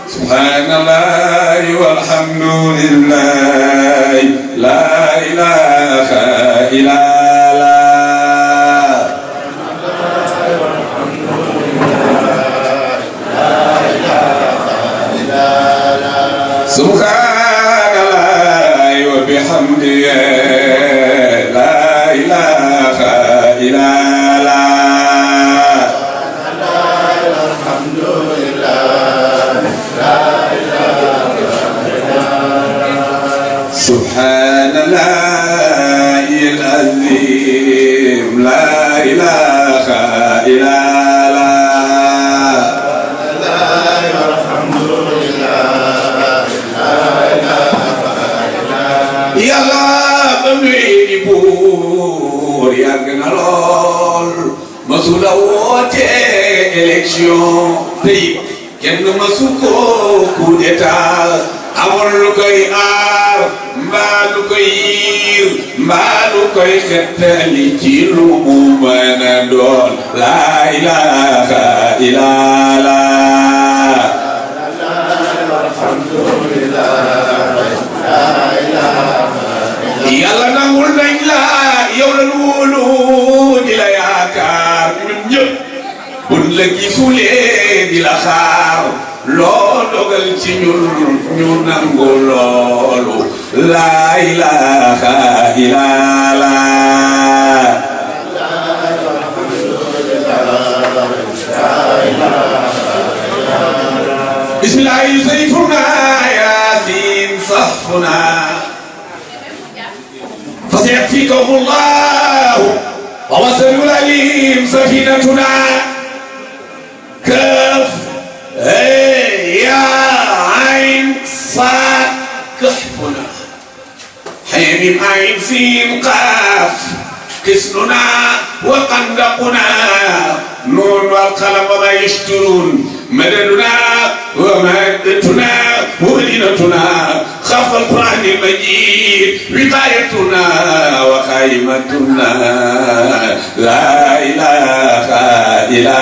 سبحان الله والحمد لله لا إله إلا الله سبحان الله وبحمده لا إله إلا الله الحمد لله لا إله إلا الله سبحان الله العظيم لا إله إلا masula woote élection tey kenn masu ko coup d'état amul lu koy aar mbaa lu koy yiir mbaa lu koy xettali ci lu mu mën a doon laa ilaaha illallaah yàlla nangul nañ la yow la wóolu di la yaakaar ñun ñëpp buñ la gisulee di la xaar loo dogal ci ñun ñu nangu loolu laa ilaaha illallaah bismillaahi sayfuna yaasiin sahfuna فسيكفيكهم الله ومثل الأليم سفينتنا كف يا عين صاد كحفنا حميم عين سين قاف قسننا وقندقنا نون والقلم وما يشترون مددنا ومادتنا ومدينتنا خاف القرآن المجيد وقايتنا وخيمتنا لا إله إلا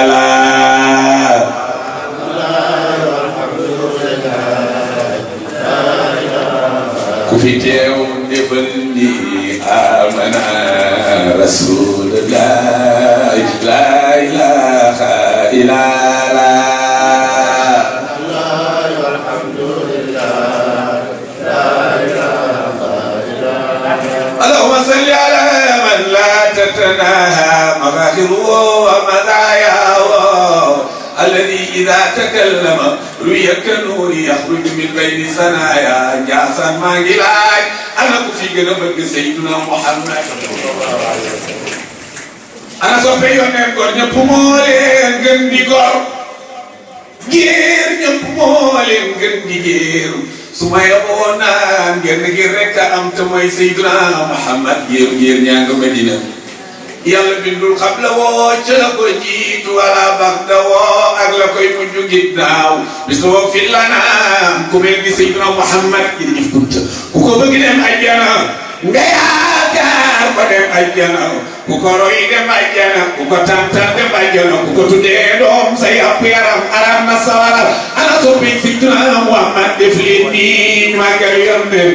الله كفيتيو نفندي آمنا رسول الله لا إله إلا الله اللهم صل على من لا تتناهى مفاخره ومزاياه الذي إذا تكلم رؤيا كالنور يخرج من بين ثنايا جاسا ما جلاج أنا كفي قلبك سيدنا محمد أنا صبي يونين غور نبمولين غندي غور غير نبمولين غندي غير suma yaboo naan genn gi rek am te mooy Seydina Muhammad géer ñaa nga Medina yàlla bindul xabla woo ca la ko jiitu wala baxda woo ak la koy mujj ginnaaw bis woo fi lanaam ku mel ni Seydina Muhammad jërëjëf kunta ku ko bëgg dem ajjana nga yaakaar ko dem ajjana ku ko roy dem ajjana ku ko tantan dem ajjana ku ko tuddee doom sa yàpp yaram aram na sawara ana soppi Seydina Muhammad def leen nii màggal yónneen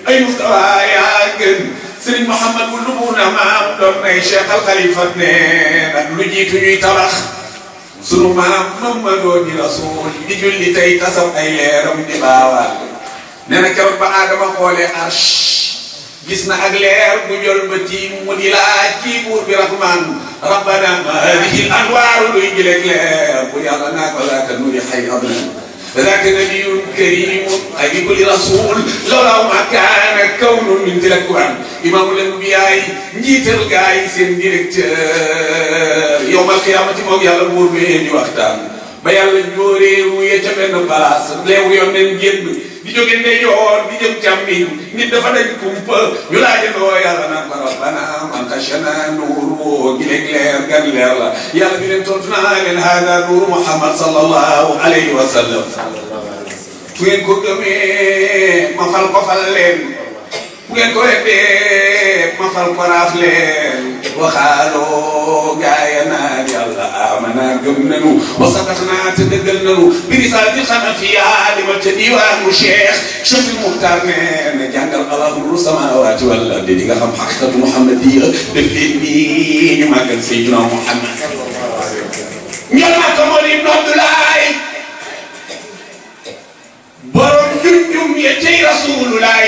ay Mustafa yaa gën Serigne Mouhamad bu Lumuna maam doon nay Cheikh Al Khalifa nee nag lu jiitu ñuy tabax sunu maam Mamadou di Rasul di julli tey tasam ay leeram di baawaan nee na keroog ba Adama xoolee arsh gis na ak leer bu jol ba tiim mu di laaj ci buur bi Rahman rabbana ma hadihi al anwaaru luy jëleeg leer bu yàlla naa ko laata nuri xay adna ذاك نبي كريم حبيب لرسول لولا ما كان كون من تلك القرآن إمام الأنبياء نجيت الجاي سين ديركتور يوم القيامة موجي على الأمور بين وقتان بيال الجوري ويجمع نبلاس لو يوم نجيب di jóge ndeyjoor di jëm càmmiñ nit dafa dañ kumpa ñu laaje ko yàlla naan ko rabbana man xashana nuur woo gileeg leer gan leer la yàlla bi leen tontu naa leen hada nuur Muhammad sallallahu alayhi wa sallam fu ngeen ko gëmee ma fal ko fal leen fu ngeen ko weddee ma fal ko raaf leen waxaaloo gaaya naan yàlla amana gëm nanu wa sadaqnaa te dëggal nanu bi risaati xanafiya li ma ca diwaanu Cheikh Cheikh Muxtaar nee na jàngal allahu samaawaati wal ardi di nga xam xaqiqatu muhammadiya def leen nii ñu màggal Seydina Muhammad ñal ma ko moo di Abdoulaye borom junjum ya cey Rasulullaay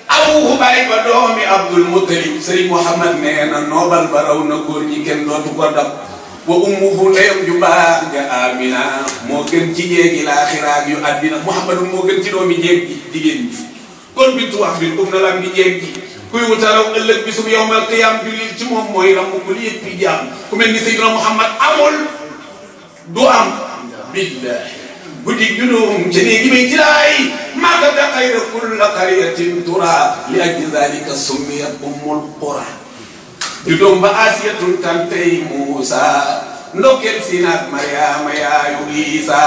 abu baay ba doomi Abdul Muttalib Serigne Mouhamad nee na noobal ba raw na góor ñi kenn dootu ko dab wa ummuhu ndeyam ju baax nga Amina moo gën ci jéegi laaxiraak yu àddina Muhammadu moo gën ci doomi jéeg ji jigéen ji kon bintu wax bi na lam bi jéeg ji kuy wutaraw ëllëg bi sub yowmal qiyaam julil ci moom mooy ramu ku li yëpp jaam ku mel ni Seydina Muhammad amul du am billahi guddi junóom ca néegi may tilaay maagata xayra kulla qariyatin tura li ajli zalika summiyat ummul qura judoom ba asiyatun tantey Muusa ndokkeel sinaat Mariama yaayu Isa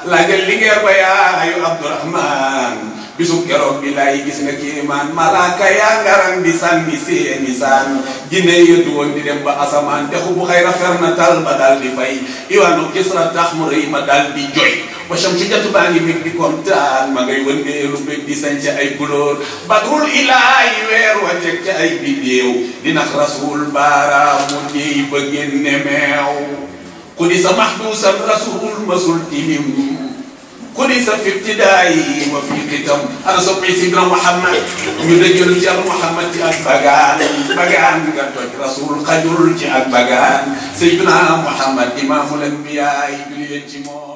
laajal lingeer ba yaayu Abdurahman bisub keroog bi lay gis nga kiimaan malaaka yaa ngaran di sànni seeni saan jinne yëddu woon di dem ba asamaan dexu bu xayra fernatal ba dal di fay iwaanu Kisra tax mu rëy ma dal di joy ba Shamsu jant baa ngi bég di kontaan ma ngay wëndeelu bég di sañ ca ay couleur badrul ilaahi weer wa teg ca ay bidéew di nax rasul baaraamu ndiy ba génne meew ku di sa mahduusan rasul masul tilim ku di sa fibtidaay wa fi xitam ana soppi Sidna Muhammad ñu dëjël ci al Muhammad ci ak bagaan bagaan nga toj rasul xajul ci ak bagaan Seydina Muhammad imaamul anbiyaay julli leen ci moom